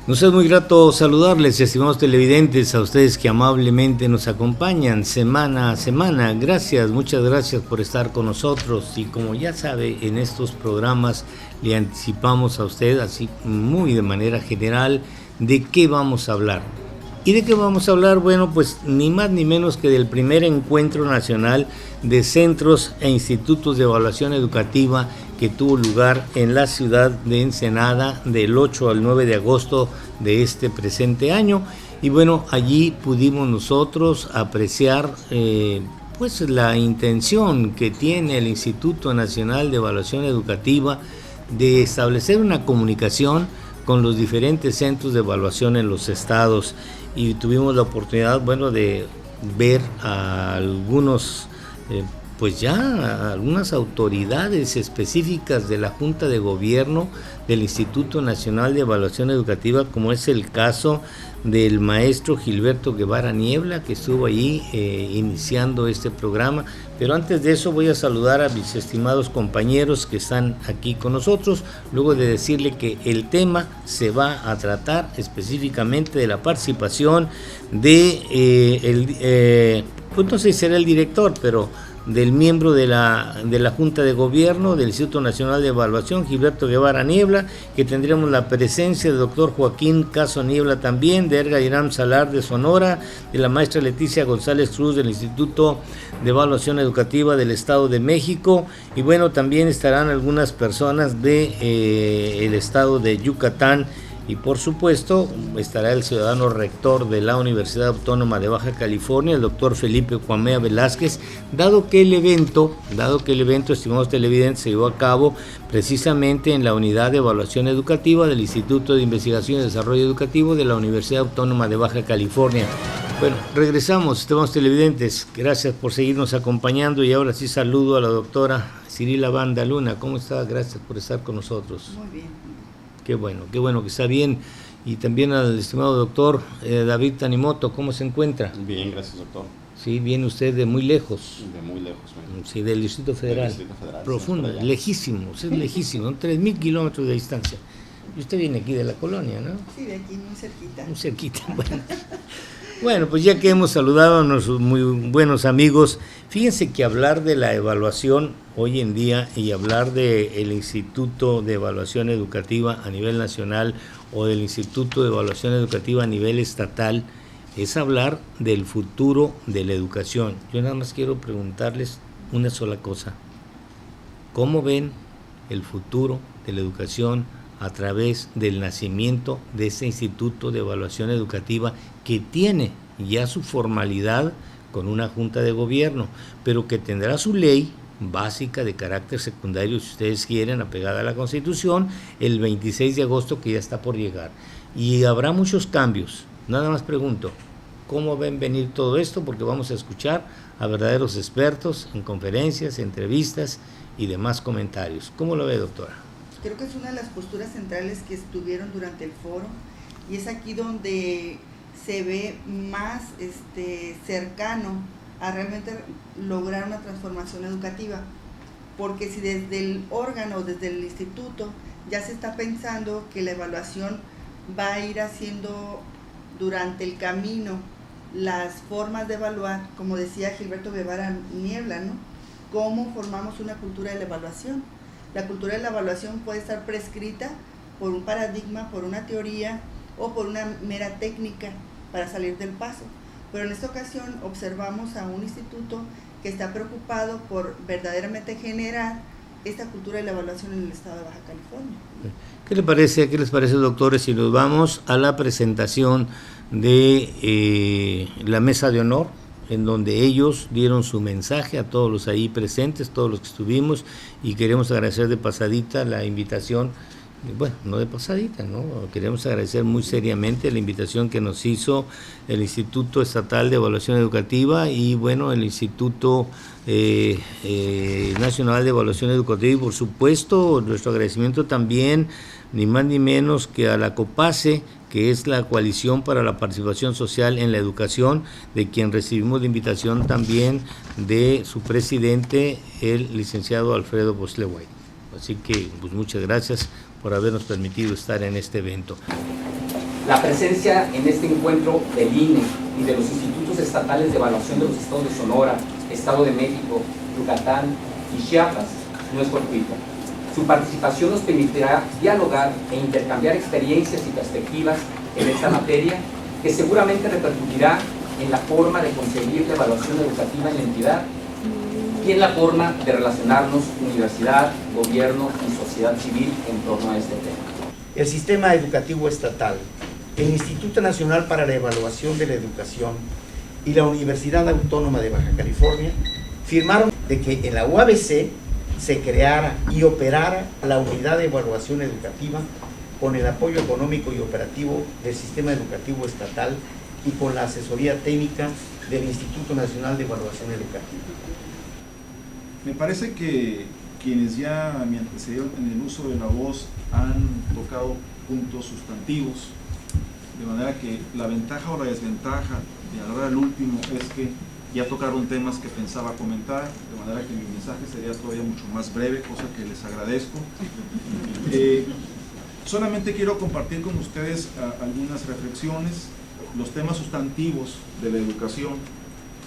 Nos es muy grato saludarles, estimados televidentes, a ustedes que amablemente nos acompañan semana a semana. Gracias, muchas gracias por estar con nosotros. Y como ya sabe, en estos programas le anticipamos a usted, así muy de manera general, de qué vamos a hablar. ¿Y de qué vamos a hablar? Bueno, pues ni más ni menos que del primer encuentro nacional de centros e institutos de evaluación educativa que tuvo lugar en la ciudad de Ensenada del 8 al 9 de agosto de este presente año. Y bueno, allí pudimos nosotros apreciar pues la intención que tiene el Instituto Nacional de Evaluación Educativa de establecer una comunicación con los diferentes centros de evaluación en los estados. Y tuvimos la oportunidad, bueno, de ver a algunos, pues ya algunas autoridades específicas de la Junta de Gobierno del Instituto Nacional de Evaluación Educativa, como es el caso del maestro Gilberto Guevara Niebla, que estuvo ahí iniciando este programa. Pero antes de eso voy a saludar a mis estimados compañeros que están aquí con nosotros, luego de decirle que el tema se va a tratar específicamente de la participación de, pues no sé si será el director, pero del miembro de la Junta de Gobierno del Instituto Nacional de Evaluación, Gilberto Guevara Niebla, que tendremos la presencia del doctor Joaquín Caso Niebla también, de Edgar Irán Salar de Sonora, de la maestra Leticia González Cruz del Instituto de Evaluación Educativa del Estado de México, y bueno, también estarán algunas personas de el estado de Yucatán. Y por supuesto estará el ciudadano rector de la Universidad Autónoma de Baja California, el doctor Felipe Cuamea Velázquez, dado que el evento, estimados televidentes, se llevó a cabo precisamente en la Unidad de Evaluación Educativa del Instituto de Investigación y Desarrollo Educativo de la Universidad Autónoma de Baja California. Bueno, regresamos, estimados televidentes, gracias por seguirnos acompañando y ahora sí saludo a la doctora Cirila Banda Luna. ¿Cómo está? Gracias por estar con nosotros. Muy bien. Qué bueno que está bien. Y también al estimado doctor David Tanimoto, ¿cómo se encuentra? Bien, gracias, doctor. Sí, viene usted de muy lejos. De muy lejos. Sí, del Distrito Federal. Profundo, lejísimo, es lejísimo, 3,000 kilómetros de distancia. Y usted viene aquí de la colonia, ¿no? Sí, de aquí, muy cerquita. Muy cerquita, bueno. Bueno, pues ya que hemos saludado a nuestros muy buenos amigos, fíjense que hablar de la evaluación hoy en día y hablar del Instituto de Evaluación Educativa a nivel nacional o del Instituto de Evaluación Educativa a nivel estatal es hablar del futuro de la educación. Yo nada más quiero preguntarles una sola cosa. ¿Cómo ven el futuro de la educación a través del nacimiento de este Instituto de Evaluación Educativa que tiene ya su formalidad con una Junta de Gobierno, pero que tendrá su ley básica de carácter secundario, si ustedes quieren, apegada a la Constitución, el 26 de agosto que ya está por llegar? Y habrá muchos cambios. Nada más pregunto, ¿cómo ven venir todo esto? Porque vamos a escuchar a verdaderos expertos en conferencias, entrevistas y demás comentarios. ¿Cómo lo ve, doctora? Creo que es una de las posturas centrales que estuvieron durante el foro y es aquí donde se ve más cercano a realmente lograr una transformación educativa, porque si desde el órgano, desde el instituto, ya se está pensando que la evaluación va a ir haciendo durante el camino las formas de evaluar, como decía Gilberto Guevara Niebla, ¿no? ¿Cómo formamos una cultura de la evaluación? La cultura de la evaluación puede estar prescrita por un paradigma, por una teoría o por una mera técnica para salir del paso. Pero en esta ocasión observamos a un instituto que está preocupado por verdaderamente generar esta cultura de la evaluación en el estado de Baja California. ¿Qué les parece, doctores, si nos vamos a la presentación de la mesa de honor, en donde ellos dieron su mensaje a todos los ahí presentes, todos los que estuvimos, y queremos agradecer de pasadita la invitación, bueno, no de pasadita, ¿no? Queremos agradecer muy seriamente la invitación que nos hizo el Instituto Estatal de Evaluación Educativa y, bueno, el Instituto Nacional de Evaluación Educativa, y por supuesto nuestro agradecimiento también, ni más ni menos que a la COPACE, que es la Coalición para la Participación Social en la Educación, de quien recibimos la invitación también de su presidente, el licenciado Alfredo Bosleway. Así que, pues muchas gracias por habernos permitido estar en este evento. La presencia en este encuentro del INE y de los institutos estatales de evaluación de los estados de Sonora, Estado de México, Yucatán y Chiapas no es fortuita. Su participación nos permitirá dialogar e intercambiar experiencias y perspectivas en esta materia, que seguramente repercutirá en la forma de concebir la evaluación educativa en la entidad y en la forma de relacionarnos universidad, gobierno y sociedad civil en torno a este tema. El sistema educativo estatal, el Instituto Nacional para la Evaluación de la Educación y la Universidad Autónoma de Baja California firmaron de que en la UABC se creara y operara la unidad de evaluación educativa con el apoyo económico y operativo del sistema educativo estatal y con la asesoría técnica del Instituto Nacional de Evaluación Educativa. Me parece que quienes ya me antecedieron en el uso de la voz han tocado puntos sustantivos, de manera que la ventaja o la desventaja de hablar al último es que ya tocaron temas que pensaba comentar, de manera que mi mensaje sería todavía mucho más breve, cosa que les agradezco. Solamente quiero compartir con ustedes algunas reflexiones. Los temas sustantivos de la educación,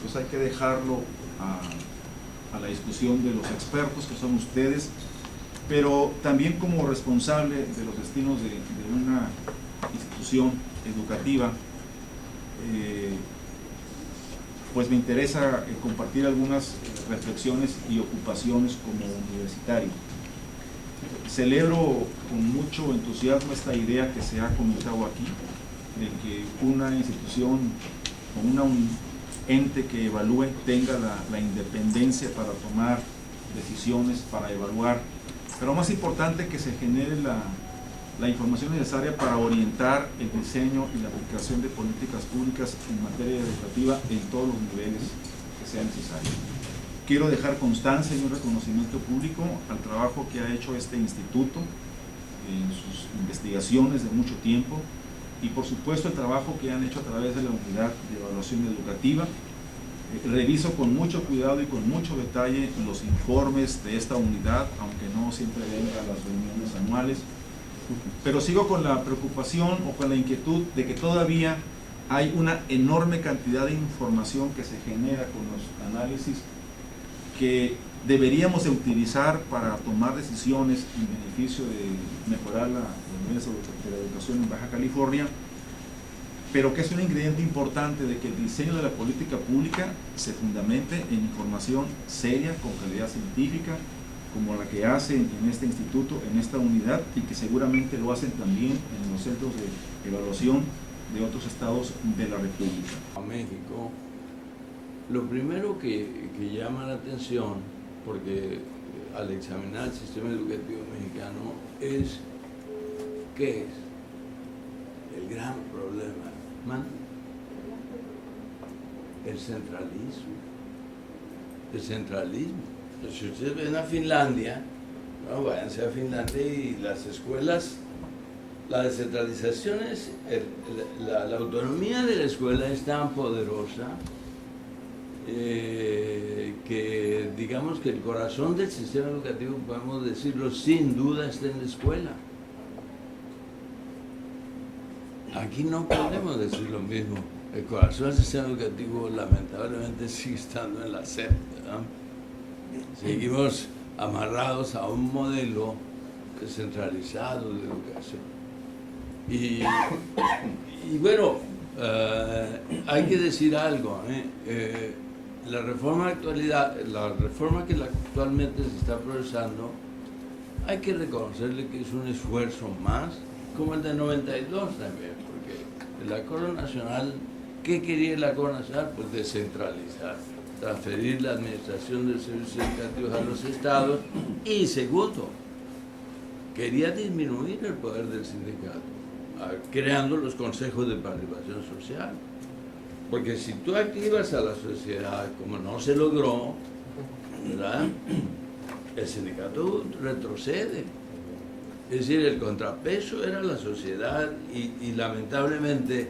pues hay que dejarlo a la discusión de los expertos, que son ustedes, pero también como responsable de los destinos de una institución educativa, pues me interesa compartir algunas reflexiones y ocupaciones como universitario. Celebro con mucho entusiasmo esta idea que se ha comentado aquí, de que una institución o un ente que evalúe tenga la independencia para tomar decisiones, para evaluar, pero más importante, que se genere la información necesaria para orientar el diseño y la aplicación de políticas públicas en materia educativa en todos los niveles que sea necesario. Quiero dejar constancia y un reconocimiento público al trabajo que ha hecho este instituto en sus investigaciones de mucho tiempo y por supuesto el trabajo que han hecho a través de la unidad de evaluación educativa. Reviso con mucho cuidado y con mucho detalle los informes de esta unidad, aunque no siempre venga a las reuniones anuales, pero sigo con la preocupación o con la inquietud de que todavía hay una enorme cantidad de información que se genera con los análisis que deberíamos de utilizar para tomar decisiones en beneficio de mejorar los niveles de la educación en Baja California, pero que es un ingrediente importante de que el diseño de la política pública se fundamente en información seria, con calidad científica, como la que hacen en este instituto, en esta unidad, y que seguramente lo hacen también en los centros de evaluación de otros estados de la República. A México, lo primero que llama la atención, porque al examinar el sistema educativo mexicano, es ¿qué es? El gran problema, ¿man? El centralismo. El centralismo. Si ustedes ven a Finlandia, no, váyanse a Finlandia y las escuelas, la descentralización es, la autonomía de la escuela es tan poderosa que digamos que el corazón del sistema educativo, podemos decirlo sin duda, está en la escuela. Aquí no podemos decir lo mismo. El corazón del sistema educativo lamentablemente sigue estando en la SEP, ¿verdad? Seguimos amarrados a un modelo centralizado de educación. Y bueno, hay que decir algo, la reforma que actualmente se está procesando, hay que reconocerle que es un esfuerzo más, como el de 92 también, porque el Acuerdo Nacional, ¿qué quería el Acuerdo Nacional? Pues descentralizar, transferir la administración de servicios educativos a los estados, y segundo, quería disminuir el poder del sindicato, creando los consejos de participación social. Porque si tú activas a la sociedad, como no se logró, ¿verdad?, el sindicato retrocede. Es decir, el contrapeso era la sociedad y lamentablemente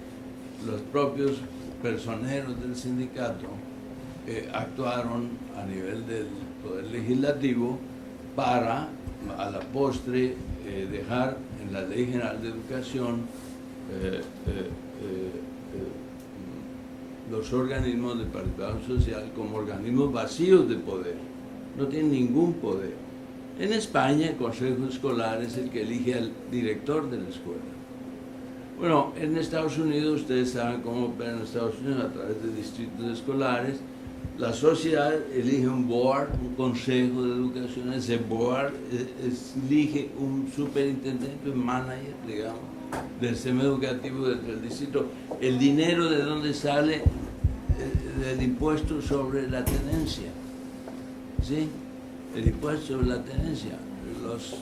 los propios personeros del sindicato actuaron a nivel del Poder Legislativo para, a la postre, dejar en la Ley General de Educación los organismos de participación social como organismos vacíos de poder, no tienen ningún poder. En España el consejo escolar es el que elige al director de la escuela. Bueno, en Estados Unidos, ustedes saben cómo operan en Estados Unidos a través de distritos escolares. La sociedad elige un board, un consejo de educación, ese board elige un superintendente, un manager, digamos, del sistema educativo del distrito. El dinero de dónde sale del impuesto sobre la tenencia, ¿sí? El impuesto sobre la tenencia. Los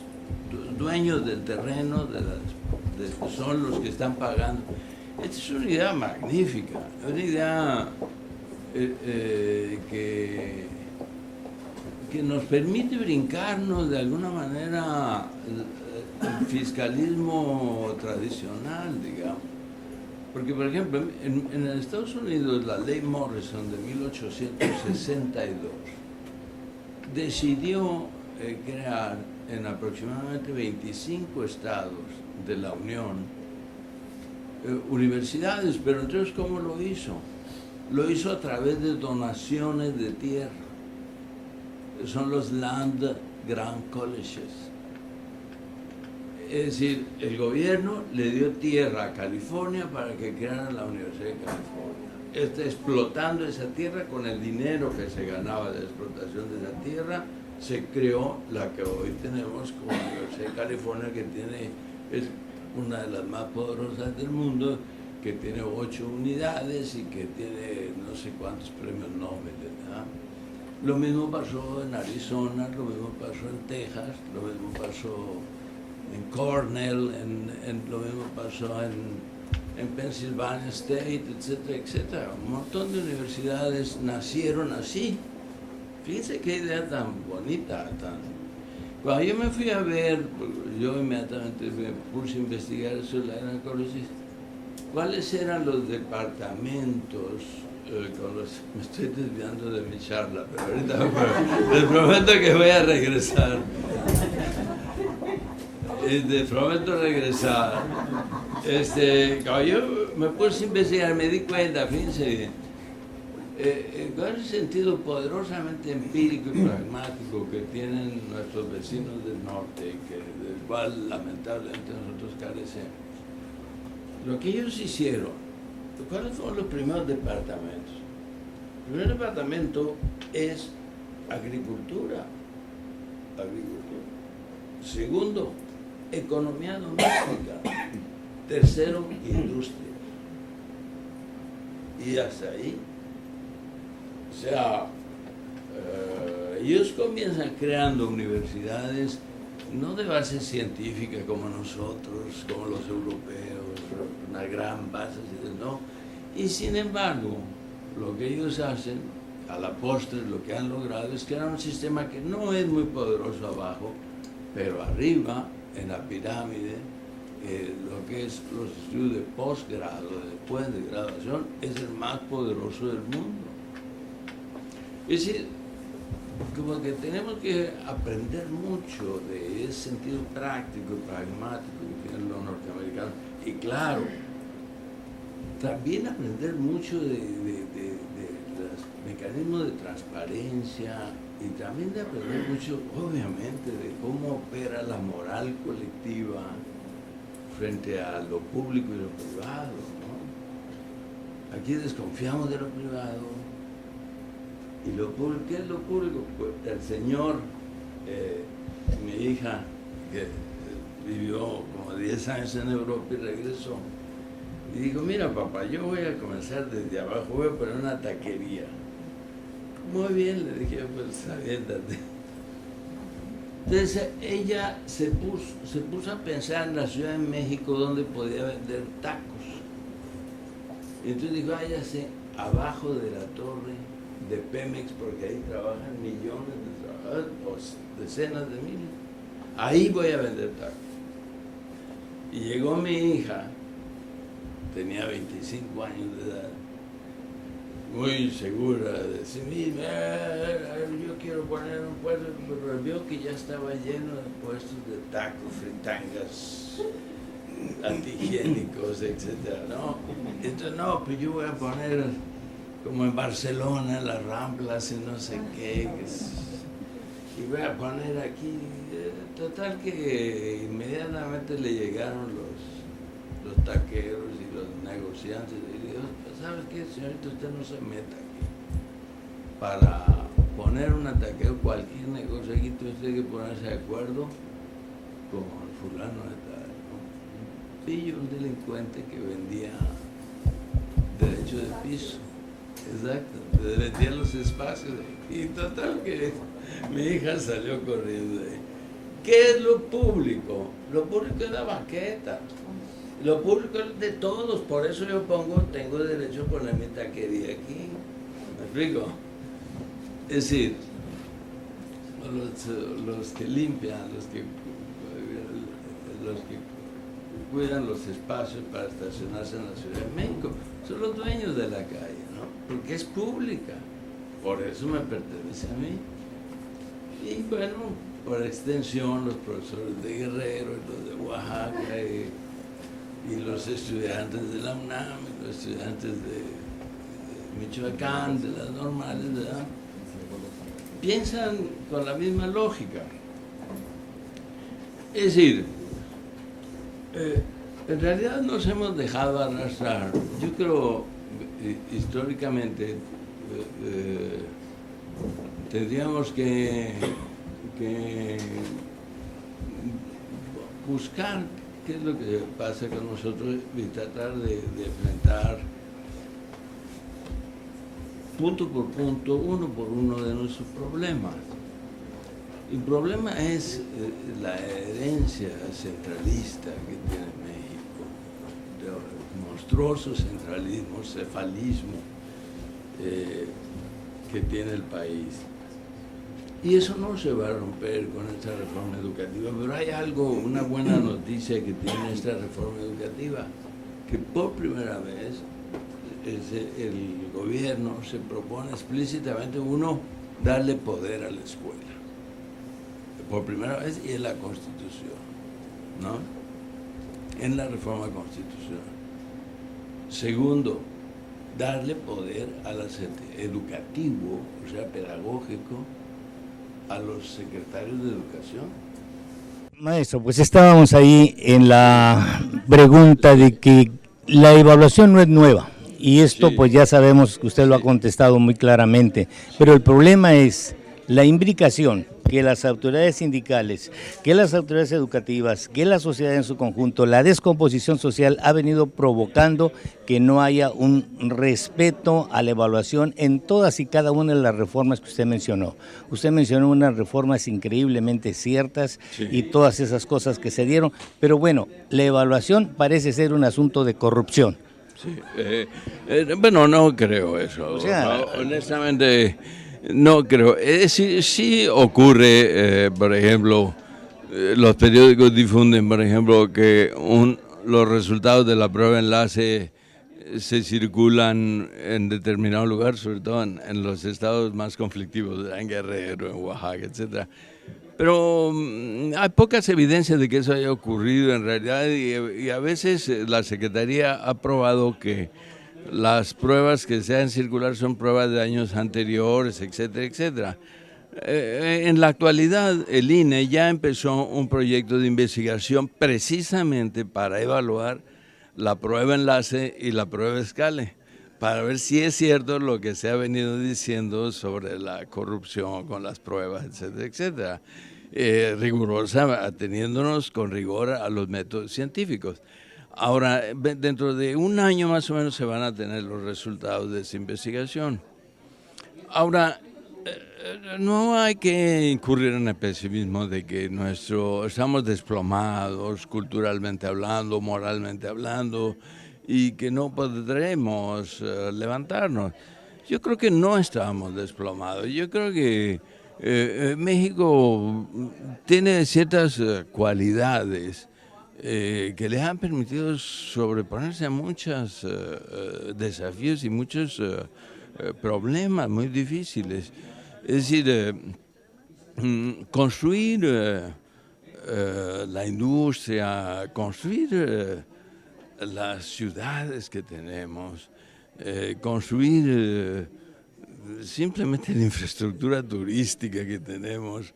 dueños del terreno son los que están pagando. Esta es una idea magnífica, una idea que nos permite brincarnos de alguna manera el fiscalismo tradicional, digamos. Porque, por ejemplo, en Estados Unidos la ley Morrison de 1862 decidió crear en aproximadamente 25 estados de la Unión universidades, pero entonces ¿cómo lo hizo? Lo hizo a través de donaciones de tierra. Son los Land Grant Colleges. Es decir, el gobierno le dio tierra a California para que creara la Universidad de California. Está explotando esa tierra con el dinero que se ganaba de la explotación de esa tierra. Se creó la que hoy tenemos como Universidad de California, que es una de las más poderosas del mundo, que tiene 8 unidades y que tiene no sé cuántos premios Nobel, ¿verdad? Lo mismo pasó en Arizona, lo mismo pasó en Texas, lo mismo pasó en Cornell, lo mismo pasó en Pennsylvania State, etcétera, etcétera. Un montón de universidades nacieron así. Fíjense qué idea tan bonita. Cuando yo me fui a ver, yo inmediatamente me puse a investigar eso de la era ecologista, ¿cuáles eran los departamentos me estoy desviando de mi charla, pero ahorita les prometo que voy a regresar. Les prometo regresar. Cuando yo me puse a investigar, me di cuenta, fíjense, con el sentido poderosamente empírico y pragmático que tienen nuestros vecinos del norte, del cual lamentablemente nosotros carecemos. Lo que ellos hicieron, ¿cuáles fueron los primeros departamentos? El primer departamento es agricultura. Segundo, economía doméstica. Tercero, industria. Y hasta ahí. O sea, ellos comienzan creando universidades no de base científica como nosotros, como los europeos, una gran base, no. Y sin embargo, lo que ellos hacen, a la postre, lo que han logrado es crear un sistema que no es muy poderoso abajo, pero arriba, en la pirámide, lo que es los estudios de posgrado, después de graduación, es el más poderoso del mundo. Es decir, como que tenemos que aprender mucho de ese sentido práctico y pragmático que tienen los norteamericanos. Y claro, también aprender mucho de los mecanismos de transparencia y también de aprender mucho, obviamente, de cómo opera la moral colectiva frente a lo público y lo privado, ¿no? Aquí desconfiamos de lo privado. ¿Y lo público? ¿Qué es lo público? Pues el señor, mi hija, que vivió como 10 años en Europa y regresó, y dijo, mira papá, yo voy a comenzar desde abajo, voy a poner una taquería. Muy bien, le dije, pues aviéntate. Entonces ella se puso a pensar en la Ciudad de México donde podía vender tacos. Y entonces dijo, ya sé, abajo de la torre de Pemex, porque ahí trabajan millones de trabajadores, o decenas de miles. Ahí voy a vender tacos. Y llegó mi hija, tenía 25 años de edad, muy segura de sí misma, yo quiero poner un puesto, pero vio que ya estaba lleno de puestos de tacos, fritangas, antihigiénicos, etcétera, ¿no? Entonces, no, pues yo voy a poner como en Barcelona, las Ramblas y no sé qué, y voy a poner aquí, total que inmediatamente le llegaron los taqueros y los negociantes, y digo, ¿sabes qué, señorita? Usted no se meta aquí. Para poner un taquero, cualquier negocio aquí, tiene que ponerse de acuerdo con fulano de tal, ¿no? Un pillo, un delincuente que vendía derecho de piso. Exacto, vendía los espacios. Y total que mi hija salió corriendo ahí. ¿Qué es lo público? Lo público es la banqueta. Lo público es de todos. Por eso yo tengo derecho a poner mi taquería aquí. ¿Me explico? Es decir, los que limpian, los que cuidan los espacios para estacionarse en la Ciudad de México, son los dueños de la calle, ¿no? Porque es pública, por eso me pertenece a mí. Y bueno, por extensión, los profesores de Guerrero y los de Oaxaca y los estudiantes de la UNAM y los estudiantes de Michoacán, de las normales, ¿verdad? Piensan con la misma lógica. Es decir, en realidad nos hemos dejado arrastrar. Yo creo, históricamente, tendríamos que buscar qué es lo que pasa con nosotros y tratar de enfrentar punto por punto, uno por uno de nuestros problemas. El problema es la herencia centralista que tiene México, de monstruoso centralismo, cefalismo que tiene el país. Y eso no se va a romper con esta reforma educativa, pero hay algo, una buena noticia que tiene esta reforma educativa, que por primera vez el gobierno se propone explícitamente, uno, darle poder a la escuela. Por primera vez, y en la Constitución, ¿no? En la reforma constitucional. Segundo, darle poder a educativo, o sea, pedagógico, a los secretarios de educación. Maestro, pues estábamos ahí en la pregunta de que la evaluación no es nueva, y esto pues ya sabemos que usted lo ha contestado muy claramente, pero el problema es la imbricación que las autoridades sindicales, que las autoridades educativas, que la sociedad en su conjunto, la descomposición social ha venido provocando que no haya un respeto a la evaluación en todas y cada una de las reformas que usted mencionó. Usted mencionó unas reformas increíblemente ciertas, sí, y todas esas cosas que se dieron, pero bueno, la evaluación parece ser un asunto de corrupción. Sí, bueno, no creo eso. O sea, honestamente, no creo. Sí ocurre, por ejemplo, los periódicos difunden, por ejemplo, que los resultados de la prueba enlace se circulan en determinado lugar, sobre todo en los estados más conflictivos, en Guerrero, en Oaxaca, etcétera. Pero hay pocas evidencias de que eso haya ocurrido en realidad, y a veces la Secretaría ha probado que las pruebas que se hacen circular son pruebas de años anteriores, etcétera, etcétera. En la actualidad, el INE ya empezó un proyecto de investigación precisamente para evaluar la prueba enlace y la prueba escale, para ver si es cierto lo que se ha venido diciendo sobre la corrupción con las pruebas, etcétera, etcétera. Rigurosa, ateniéndonos con rigor a los métodos científicos. Ahora, dentro de un año más o menos se van a tener los resultados de esa investigación. Ahora, no hay que incurrir en el pesimismo de que estamos desplomados culturalmente hablando, moralmente hablando, y que no podremos levantarnos. Yo creo que no estamos desplomados. Yo creo que México tiene ciertas cualidades que le han permitido sobreponerse a muchos desafíos y muchos problemas muy difíciles. Es decir, construir la industria, construir las ciudades que tenemos, construir simplemente la infraestructura turística que tenemos,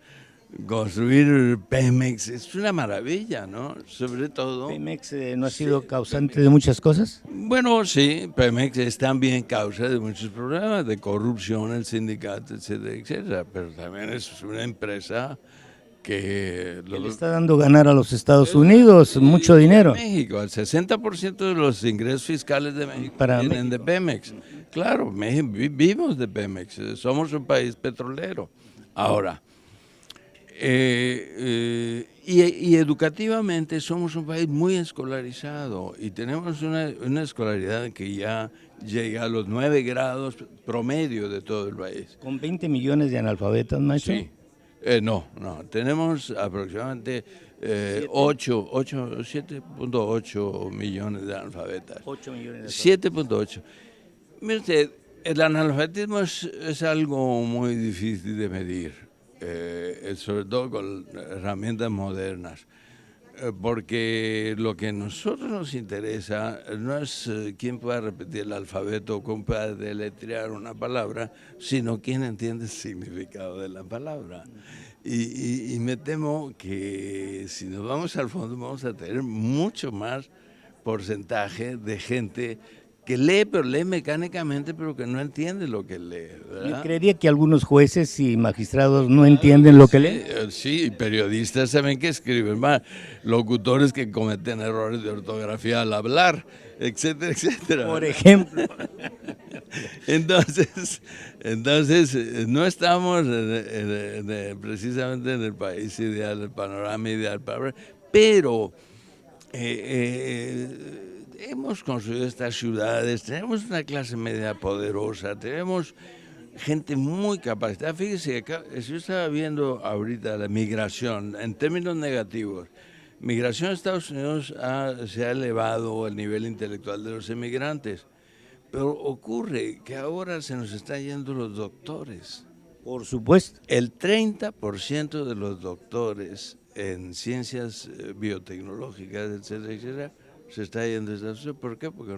construir Pemex, es una maravilla, ¿no? Sobre todo... ¿Pemex no ha sido causante de muchas cosas? Bueno, sí, Pemex es también causa de muchos problemas, de corrupción, el sindicato, etcétera, etcétera, pero también es una empresa que le está dando ganar a los Estados Unidos mucho dinero. México, el 60% de los ingresos fiscales de México vienen de Pemex. Claro, vivimos de Pemex, somos un país petrolero. Ahora, y educativamente somos un país muy escolarizado y tenemos una escolaridad que ya llega a los 9 grados promedio de todo el país. ¿Con 20 millones de analfabetas, maestro? Sí. No, tenemos aproximadamente 7.8 millones de analfabetas. 8 millones de 7.8. Mire usted, el analfabetismo es algo muy difícil de medir, sobre todo con herramientas modernas, porque lo que a nosotros nos interesa no es quién pueda repetir el alfabeto o quién pueda deletrear una palabra, sino quién entiende el significado de la palabra. Y me temo que si nos vamos al fondo vamos a tener mucho más porcentaje de gente que lee, pero lee mecánicamente, pero que no entiende lo que lee, ¿verdad? Yo creería que algunos jueces y magistrados no entienden lo que leen. Sí, y periodistas también que escriben mal, locutores que cometen errores de ortografía al hablar, etcétera, etcétera. Por ejemplo. Entonces no estamos precisamente en el país ideal, el panorama ideal para, pero hemos construido estas ciudades, tenemos una clase media poderosa, tenemos gente muy capacitada. Fíjese, yo estaba viendo ahorita la migración en términos negativos. Migración a Estados Unidos se ha elevado el nivel intelectual de los emigrantes, pero ocurre que ahora se nos están yendo los doctores. Por supuesto. El 30% de los doctores en ciencias biotecnológicas, etcétera, etcétera, se está yendo a Estados Unidos. ¿Por qué? Porque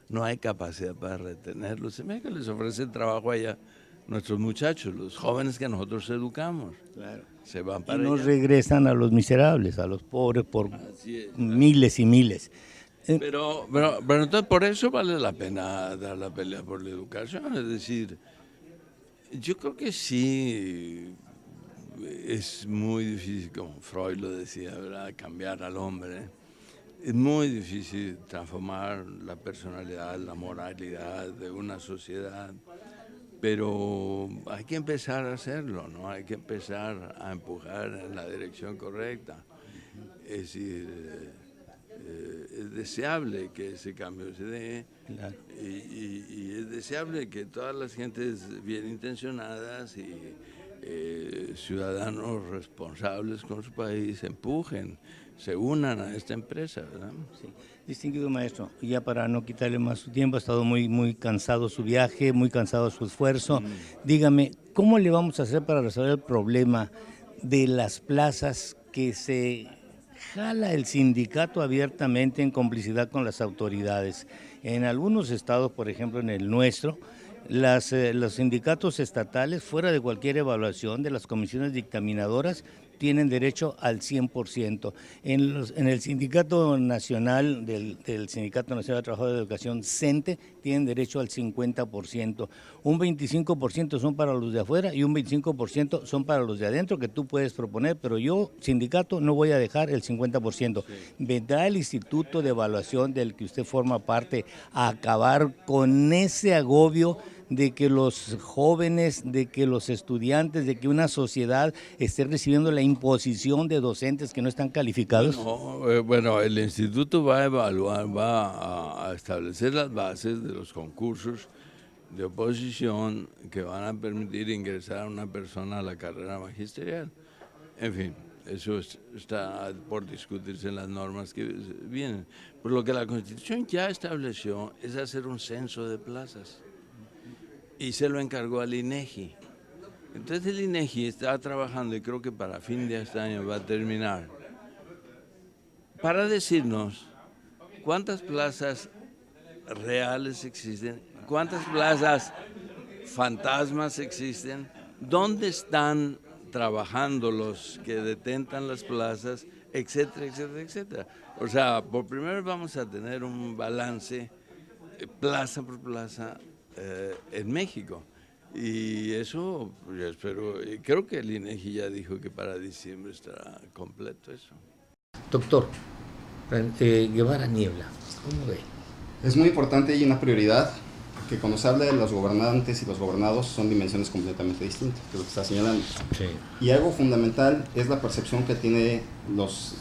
no hay capacidad para retenerlos. En México les ofrecen trabajo allá nuestros muchachos, los jóvenes que nosotros educamos. Claro. Se van para y nos allá. Regresan a los miserables, a los pobres por miles y miles. Pero entonces por eso vale la pena dar la pelea por la educación. Es decir, yo creo que sí es muy difícil, como Freud lo decía, ¿verdad?, cambiar al hombre. Es muy difícil transformar la personalidad, la moralidad de una sociedad, pero hay que empezar a hacerlo, ¿no? Hay que empezar a empujar en la dirección correcta. Es decir, es deseable que ese cambio se dé, claro, y es deseable que todas las gentes bien intencionadas y ciudadanos responsables con su país empujen, se unan a esta empresa, ¿verdad? Sí. Distinguido maestro, ya para no quitarle más su tiempo, ha estado muy cansado su viaje, muy cansado su esfuerzo. Dígame, ¿cómo le vamos a hacer para resolver el problema de las plazas que se jala el sindicato abiertamente en complicidad con las autoridades? En algunos estados, por ejemplo en el nuestro, los sindicatos estatales, fuera de cualquier evaluación de las comisiones dictaminadoras, tienen derecho al 100%. En el Sindicato Nacional, del Sindicato Nacional de Trabajadores de Educación, CENTE, tienen derecho al 50%. Un 25% son para los de afuera y un 25% son para los de adentro, que tú puedes proponer, pero yo, sindicato, no voy a dejar el 50%. Sí. Vendrá el Instituto de Evaluación del que usted forma parte a acabar con ese agobio de que los jóvenes, de que los estudiantes, de que una sociedad esté recibiendo la imposición de docentes que no están calificados? Bueno, el instituto va a evaluar, va a establecer las bases de los concursos de oposición que van a permitir ingresar a una persona a la carrera magisterial. En fin, eso está por discutirse en las normas que vienen. Por lo que la Constitución ya estableció es hacer un censo de plazas. Y se lo encargó al INEGI. Entonces el INEGI está trabajando, y creo que para fin de este año va a terminar, para decirnos cuántas plazas reales existen, cuántas plazas fantasmas existen, dónde están trabajando los que detentan las plazas, etcétera, etcétera, etcétera. O sea, por primera vez vamos a tener un balance plaza por plaza en México. Y eso, yo espero, creo que el INEGI ya dijo que para diciembre estará completo eso. Doctor Guevara Niebla, ¿cómo ve? Es muy importante y una prioridad que cuando se habla de los gobernantes y los gobernados son dimensiones completamente distintas, que es lo que está señalando. Sí. Y algo fundamental es la percepción que tienen los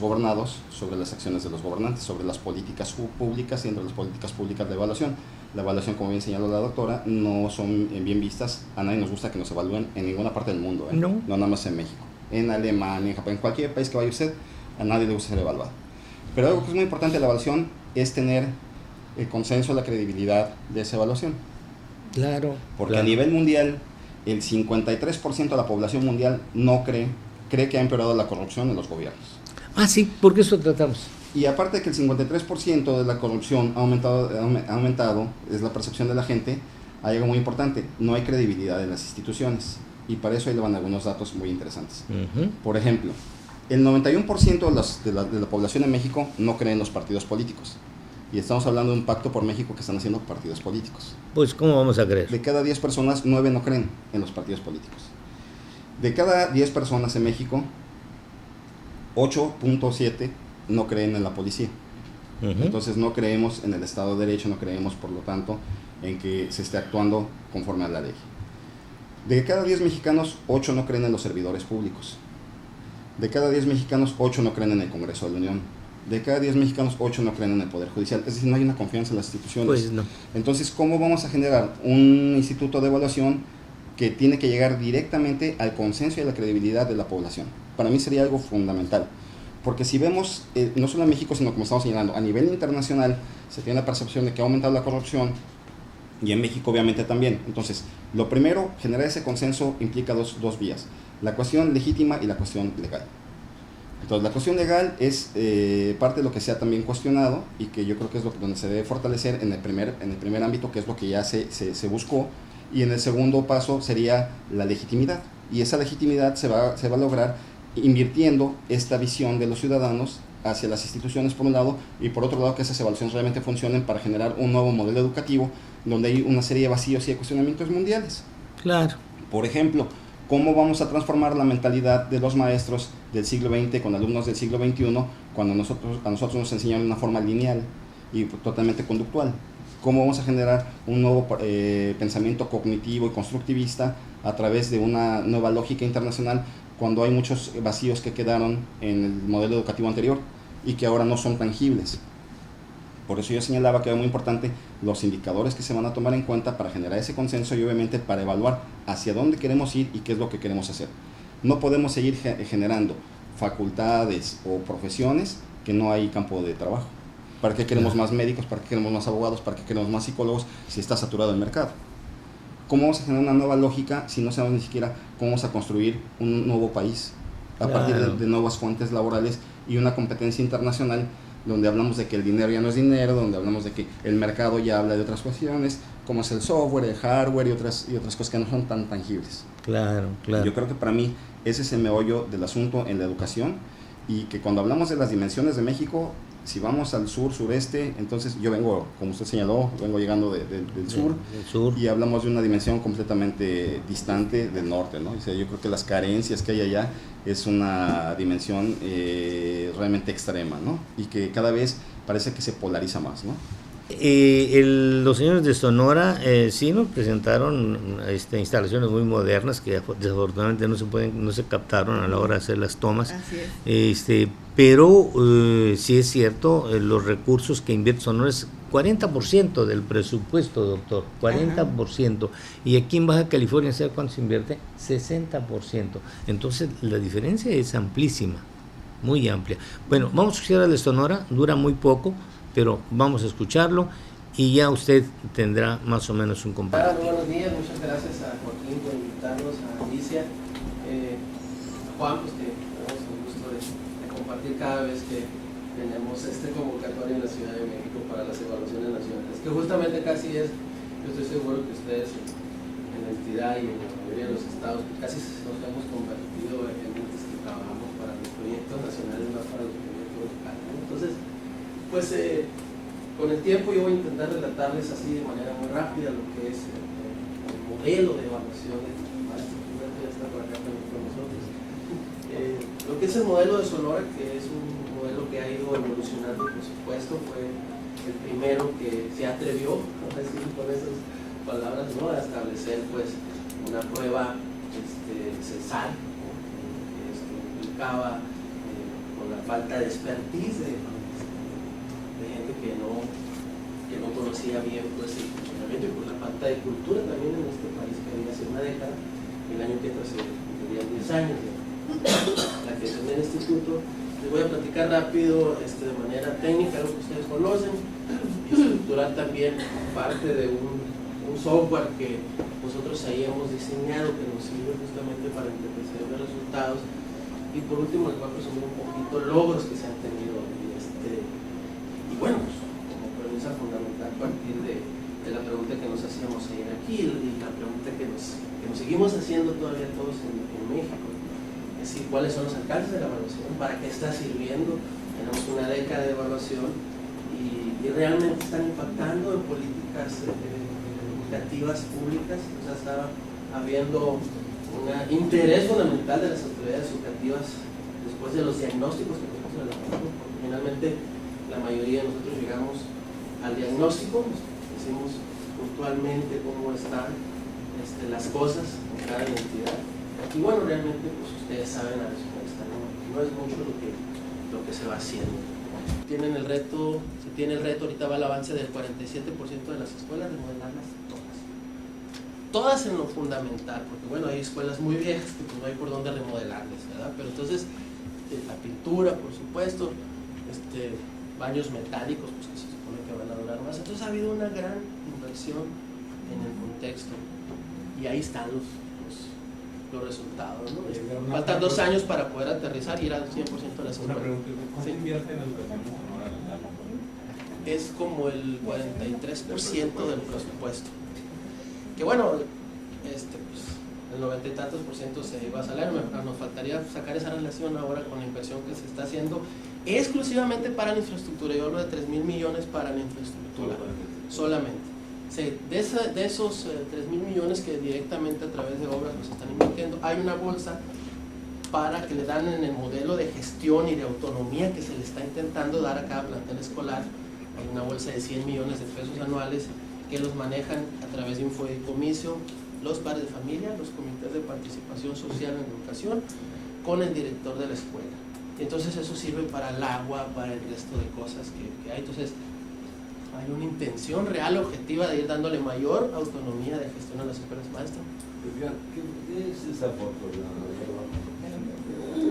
gobernados sobre las acciones de los gobernantes, sobre las políticas públicas y entre las políticas públicas de evaluación. La evaluación, como bien señaló la doctora, no son bien vistas, a nadie nos gusta que nos evalúen en ninguna parte del mundo, no nada más en México, en Alemania, en Japón, en cualquier país que vaya usted, a nadie le gusta ser evaluado. Pero algo que es muy importante de la evaluación es tener el consenso, la credibilidad de esa evaluación. Claro. Porque claro. A nivel mundial, el 53% de la población mundial no cree que ha empeorado la corrupción en los gobiernos. Ah, sí, porque eso tratamos. Y aparte de que el 53% de la corrupción ha aumentado, es la percepción de la gente, hay algo muy importante, no hay credibilidad en las instituciones. Y para eso ahí le van algunos datos muy interesantes. Por ejemplo, el 91% de la población en México no cree en los partidos políticos. Y estamos hablando de un pacto por México que están haciendo partidos políticos. Pues, ¿cómo vamos a creer? De cada 10 personas, 9 no creen en los partidos políticos. De cada 10 personas en México, 8.7 no creen en la policía. Entonces no creemos en el Estado de Derecho, no creemos, por lo tanto, en que se esté actuando conforme a la ley. De cada 10 mexicanos, 8 no creen en los servidores públicos. De cada 10 mexicanos, 8 no creen en el Congreso de la Unión. De cada 10 mexicanos, 8 no creen en el Poder Judicial. Es decir, no hay una confianza en las instituciones. Pues no. Entonces, ¿cómo vamos a generar un instituto de evaluación que tiene que llegar directamente al consenso y a la credibilidad de la población? Para mí sería algo fundamental. Porque si vemos, no solo en México, sino como estamos señalando, a nivel internacional se tiene la percepción de que ha aumentado la corrupción y en México obviamente también. Entonces, lo primero, generar ese consenso implica dos vías. La cuestión legítima y la cuestión legal. Entonces, la cuestión legal es parte de lo que se ha también cuestionado y que yo creo que es donde se debe fortalecer en el primer ámbito, que es lo que ya se buscó, y en el segundo paso sería la legitimidad. Y esa legitimidad se va a lograr invirtiendo esta visión de los ciudadanos hacia las instituciones por un lado, y por otro lado que esas evaluaciones realmente funcionen para generar un nuevo modelo educativo donde hay una serie de vacíos y de cuestionamientos mundiales. Claro. Por ejemplo, ¿cómo vamos a transformar la mentalidad de los maestros del siglo XX con alumnos del siglo XXI cuando a nosotros nos enseñan de una forma lineal y totalmente conductual? ¿Cómo vamos a generar un nuevo pensamiento cognitivo y constructivista a través de una nueva lógica internacional cuando hay muchos vacíos que quedaron en el modelo educativo anterior y que ahora no son tangibles? Por eso yo señalaba que era muy importante los indicadores que se van a tomar en cuenta para generar ese consenso y obviamente para evaluar hacia dónde queremos ir y qué es lo que queremos hacer. No podemos seguir generando facultades o profesiones que no hay campo de trabajo. ¿Para qué queremos más médicos? ¿Para qué queremos más abogados? ¿Para qué queremos más psicólogos si está saturado el mercado? ¿Cómo vamos a generar una nueva lógica si no sabemos ni siquiera cómo vamos a construir un nuevo país a partir de nuevas fuentes laborales y una competencia internacional donde hablamos de que el dinero ya no es dinero, donde hablamos de que el mercado ya habla de otras cuestiones, como es el software, el hardware y otras cosas que no son tan tangibles? Claro, claro. Yo creo que para mí ese es el meollo del asunto en la educación, y que cuando hablamos de las dimensiones de México, si vamos al sur, sureste, entonces yo vengo, como usted señaló, vengo llegando del sur, y hablamos de una dimensión completamente distante del norte, ¿no? O sea, yo creo que las carencias que hay allá es una dimensión realmente extrema, ¿no? Y que cada vez parece que se polariza más, ¿no? Los señores de Sonora sí nos presentaron instalaciones muy modernas que desafortunadamente no se captaron a la hora de hacer las tomas. Así es. Pero sí es cierto, los recursos que invierte Sonora es 40% del presupuesto, doctor, 40%. Ajá. Y aquí en Baja California, ¿sabe cuánto se invierte? 60%. Entonces la diferencia es amplísima, muy amplia. Bueno, vamos a escuchar al de Sonora, dura muy poco, pero vamos a escucharlo y ya usted tendrá más o menos un comparativo. Buenos días, muchas gracias a Joaquín por invitarnos a Alicia, Juan, pues que tenemos el gusto de compartir cada vez que tenemos este convocatorio en la Ciudad de México para las evaluaciones nacionales, que justamente casi es, yo estoy seguro que ustedes en la entidad y en la mayoría de los estados casi nos hemos convertido en entes que trabajamos para los proyectos nacionales, más para los proyectos locales, ¿no? Entonces, pues con el tiempo yo voy a intentar relatarles así de manera muy rápida lo que es el modelo de evaluación de maestros. Ya está por acá también con nosotros. Lo que es el modelo de Sonora, que es un modelo que ha ido evolucionando, por supuesto, fue el primero que se atrevió, a decir con esas palabras, ¿no?, a establecer pues una prueba cesal, ¿no?, que esto implicaba con la falta de expertise de gente que no conocía bien pues el funcionamiento y por la falta de cultura también en este país que había hace una década. El año que entra se tendrían 10 años de la creación del instituto. Les voy a platicar rápido de manera técnica lo que ustedes conocen y estructurar también parte de un software que nosotros ahí hemos diseñado que nos sirve justamente para interpretación de resultados. Y por último les voy a presumir un poquito logros que se han tenido y bueno, pues, como premisa fundamental a partir de la pregunta que nos hacíamos ayer aquí y la pregunta que nos seguimos haciendo todavía todos en México, es decir, cuáles son los alcances de la evaluación, para qué está sirviendo. Tenemos una década de evaluación y realmente están impactando en políticas educativas públicas. O sea, está habiendo un interés fundamental de las autoridades educativas después de los diagnósticos que nosotros elaboramos, porque finalmente la mayoría de nosotros llegamos al diagnóstico, nos decimos puntualmente cómo están las cosas en cada entidad. Y bueno, realmente pues ustedes saben a veces no es mucho lo que se va haciendo. Se tiene el reto, ahorita va el avance del 47% de las escuelas, remodelarlas todas en lo fundamental, porque bueno, hay escuelas muy viejas que pues no hay por dónde remodelarles, ¿verdad? Pero entonces la pintura, por supuesto, baños metálicos, pues que se supone que van a durar más. Entonces ha habido una gran inversión en el contexto y ahí están los resultados, ¿no? Faltan 2 años para poder aterrizar y ir al 100% de las escuelas. ¿Cuánto invierte en educación sonora? Es como el 43% del presupuesto. Que bueno, pues, el 90 y tantos % se iba a salario. Nos faltaría sacar esa relación ahora con la inversión que se está haciendo exclusivamente para la infraestructura. Yo hablo de 3,000 millones para la infraestructura, solamente. Sí, de esos 3,000 millones que directamente a través de obras nos están invirtiendo, hay una bolsa para que le dan en el modelo de gestión y de autonomía que se le está intentando dar a cada plantel escolar. Hay una bolsa de 100 millones de pesos anuales que los manejan a través de un fideicomiso los padres de familia, los comités de participación social en educación, con el director de la escuela. Entonces eso sirve para el agua, para el resto de cosas que hay. Entonces hay una intención real, objetiva, de ir dándole mayor autonomía de gestión a las escuelas maestras. ¿Qué es esa foto?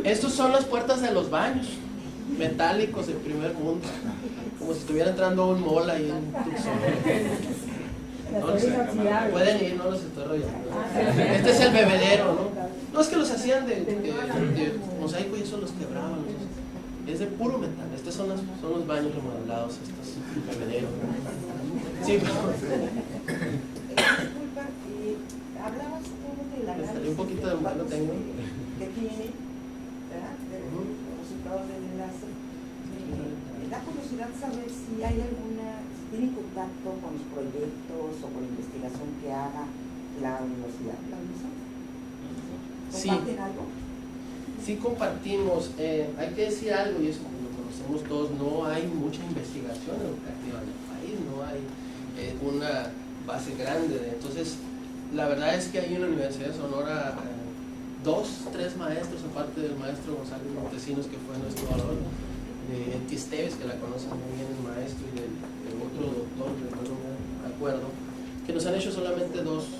Estos son las puertas de los baños metálicos del primer mundo, como si estuviera entrando a un mall ahí en Tucson. Pueden ir, no los estoy rollando. Este es el bebedero, ¿no? No, es que los hacían de mosaico y eso los quebraban. Es de puro metal. Estos son los baños remodelados, estos bebederos. Sí, Disculpa, hablabas tú de la análisis un poquito de humano tengo. Que tiene, ¿verdad? De los resultados del enlace. Da curiosidad saber si hay tiene contacto con los proyectos o con la investigación que haga la universidad, la UNISA. ¿Comparten algo? Sí compartimos. Hay que decir algo, y eso lo conocemos todos, no hay mucha investigación educativa en el país, no hay una base grande. Entonces, la verdad es que hay en la Universidad de Sonora 2, 3 maestros, aparte del maestro González Montesinos, que fue nuestro valor, de Tisteves, que la conocen muy bien el maestro, y del otro doctor, no me acuerdo, que nos han hecho solamente dos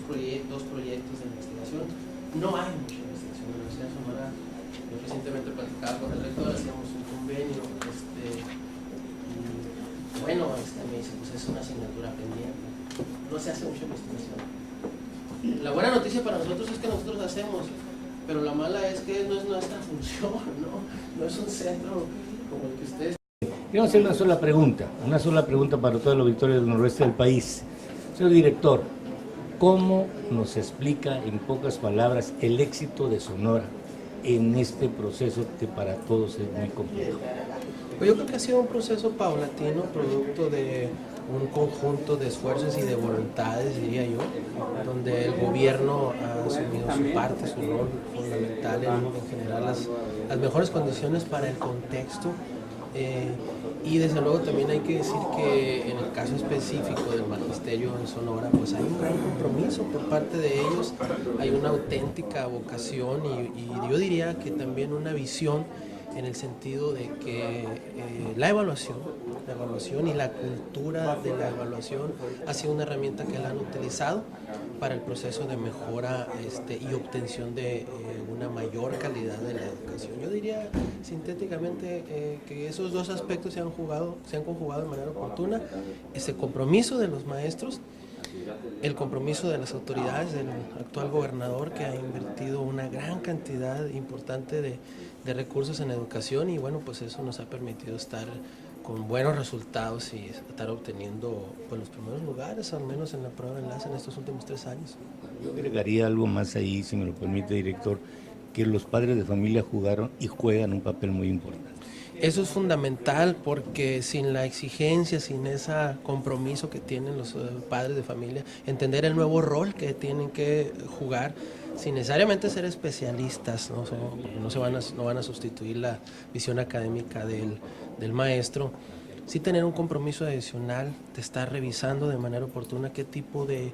proyectos de investigación. No hay mucha investigación en la Universidad de Sonora. Yo recientemente platicaba con el rector, hacíamos un convenio, y bueno, me dice, pues es una asignatura pendiente, no se hace mucha investigación. La buena noticia para nosotros es que nosotros hacemos, pero la mala es que no es nuestra función, no es un centro como el que ustedes. Quiero hacer una sola pregunta para todo el auditorio del noroeste del país. Señor director, ¿cómo nos explica en pocas palabras el éxito de Sonora en este proceso que para todos es muy complejo? Pues yo creo que ha sido un proceso paulatino, producto de un conjunto de esfuerzos y de voluntades, diría yo, donde el gobierno ha asumido su parte, su rol fundamental en generar las mejores condiciones para el contexto. Y desde luego también hay que decir que en el caso específico del magisterio en Sonora, pues hay un gran compromiso por parte de ellos, hay una auténtica vocación y yo diría que también una visión en el sentido de que la evaluación y la cultura de la evaluación ha sido una herramienta que la han utilizado para el proceso de mejora y obtención de una mayor calidad de la educación. Yo diría sintéticamente que esos dos aspectos se han conjugado de manera oportuna, ese compromiso de los maestros, el compromiso de las autoridades, del actual gobernador, que ha invertido una gran cantidad importante de recursos en educación, y bueno, pues eso nos ha permitido estar con buenos resultados y estar obteniendo pues, los primeros lugares, al menos en la prueba de enlace en estos últimos 3 años. Yo agregaría algo más ahí, si me lo permite, director, que los padres de familia jugaron y juegan un papel muy importante. Eso es fundamental porque sin la exigencia, sin ese compromiso que tienen los padres de familia, entender el nuevo rol que tienen que jugar, sin necesariamente ser especialistas, no van a sustituir la visión académica del maestro, sí tener un compromiso adicional de estar revisando de manera oportuna qué tipo de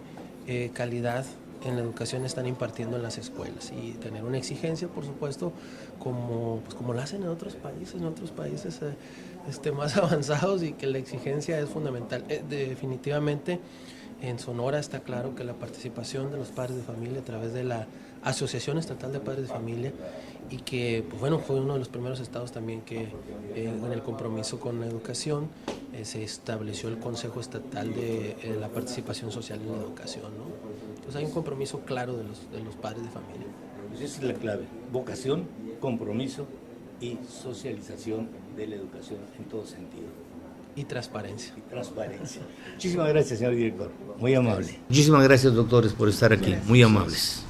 calidad en la educación están impartiendo en las escuelas y tener una exigencia, por supuesto, como lo hacen en otros países más avanzados, y que la exigencia es fundamental. Definitivamente en Sonora está claro que la participación de los padres de familia a través de la Asociación Estatal de Padres de Familia, y que pues bueno, fue uno de los primeros estados también que en el compromiso con la educación se estableció el Consejo Estatal de la Participación Social en la Educación, ¿no? Entonces hay un compromiso claro de los padres de familia. Pues esa es la clave: vocación, compromiso y socialización de la educación en todo sentido. Y transparencia. Muchísimas gracias, señor director. Muy amable. Muchísimas gracias, doctores, por estar aquí. Muy amables.